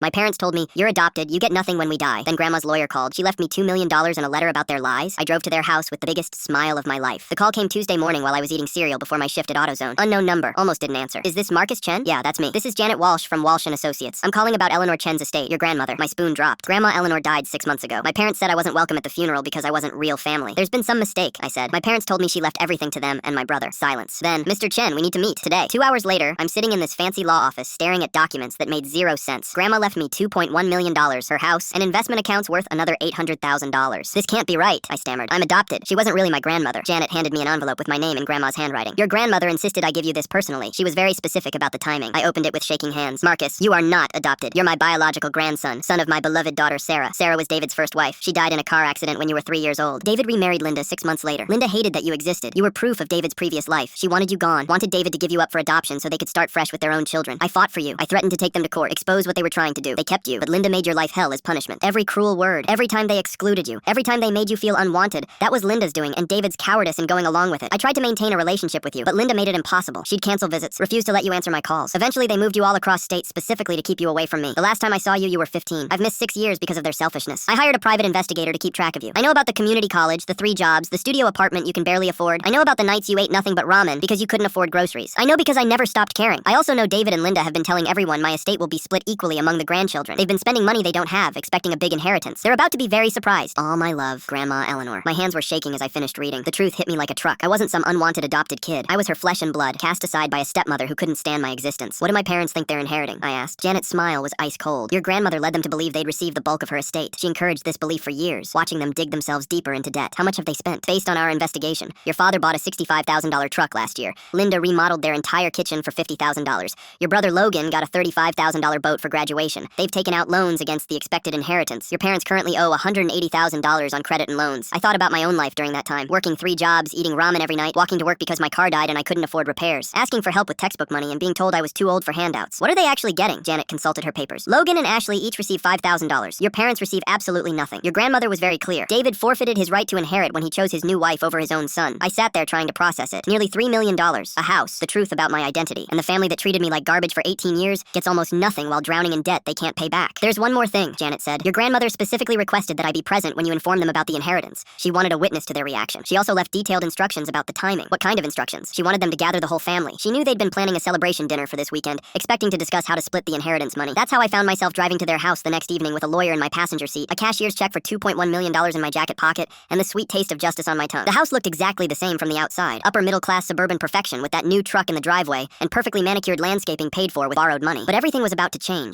My parents told me, "You're adopted, you get nothing when we die." Then Grandma's lawyer called. She left me $2 million and a letter about their lies. I drove to their house with the biggest smile of my life. The call came Tuesday morning while I was eating cereal before my shift at AutoZone. Unknown number. Almost didn't answer. Is this Marcus Chen? Yeah, that's me. This is Janet Walsh from Walsh & Associates. I'm calling about Eleanor Chen's estate, your grandmother. My spoon dropped. Grandma Eleanor died 6 months ago. My parents said I wasn't welcome at the funeral because I wasn't real family. There's been some mistake, I said. My parents told me she left everything to them and my brother. Silence. Then, Mr. Chen, we need to meet today. 2 hours later, I'm sitting in this fancy law office staring at documents that made 0 sense. Grandma left me $2.1 million, her house, and investment accounts worth another $800,000. This can't be right, I stammered. I'm adopted. She wasn't really my grandmother. Janet handed me an envelope with my name in Grandma's handwriting. Your grandmother insisted I give you this personally. She was very specific about the timing. I opened it with shaking hands. Marcus, you are not adopted. You're my biological grandson, son of my beloved daughter Sarah. Sarah was David's first wife. She died in a car accident when you were 3 years old. David remarried Linda 6 months later. Linda hated that you existed. You were proof of David's previous life. She wanted you gone, wanted David to give you up for adoption so they could start fresh with their own children. I fought for you. I threatened to take them to court, expose what they were trying to do. They kept you, but Linda made your life hell as punishment. Every cruel word, every time they excluded you, every time they made you feel unwanted, that was Linda's doing and David's cowardice in going along with it. I tried to maintain a relationship with you, but Linda made it impossible. She'd cancel visits, refuse to let you answer my calls. Eventually, they moved you all across state specifically to keep you away from me. The last time I saw you, you were 15. I've missed 6 years because of their selfishness. I hired a private investigator to keep track of you. I know about the community college, the 3 jobs, the studio apartment you can barely afford. I know about the nights you ate nothing but ramen because you couldn't afford groceries. I know because I never stopped caring. I also know David and Linda have been telling everyone my estate will be split equally among the grandchildren. They've been spending money they don't have, expecting a big inheritance. They're about to be very surprised. All my love, Grandma Eleanor. My hands were shaking as I finished reading. The truth hit me like a truck. I wasn't some unwanted adopted kid. I was her flesh and blood, cast aside by a stepmother who couldn't stand my existence. What do my parents think they're inheriting? I asked. Janet's smile was ice cold. Your grandmother led them to believe they'd receive the bulk of her estate. She encouraged this belief for years, watching them dig themselves deeper into debt. How much have they spent? Based on our investigation, your father bought a $65,000 truck last year. Linda remodeled their entire kitchen for $50,000. Your brother Logan got a $35,000 boat for graduation. They've taken out loans against the expected inheritance. Your parents currently owe $180,000 on credit and loans. I thought about my own life during that time, working 3 jobs, eating ramen every night, walking to work because my car died and I couldn't afford repairs, asking for help with textbook money and being told I was too old for handouts. What are they actually getting? Janet consulted her papers. Logan and Ashley each receive $5,000. Your parents receive absolutely nothing. Your grandmother was very clear. David forfeited his right to inherit when he chose his new wife over his own son. I sat there trying to process it. Nearly $3 million, a house, the truth about my identity, and the family that treated me like garbage for 18 years gets almost nothing while drowning in debt they can't pay back. There's one more thing, Janet said. Your grandmother specifically requested that I be present when you inform them about the inheritance. She wanted a witness to their reaction. She also left detailed instructions about the timing. What kind of instructions? She wanted them to gather the whole family. She knew they'd been planning a celebration dinner for this weekend, expecting to discuss how to split the inheritance money. That's how I found myself driving to their house the next evening with a lawyer in my passenger seat, a cashier's check for $2.1 million in my jacket pocket, and the sweet taste of justice on my tongue. The house looked exactly the same from the outside. Upper middle class suburban perfection with that new truck in the driveway and perfectly manicured landscaping paid for with borrowed money. But everything was about to change.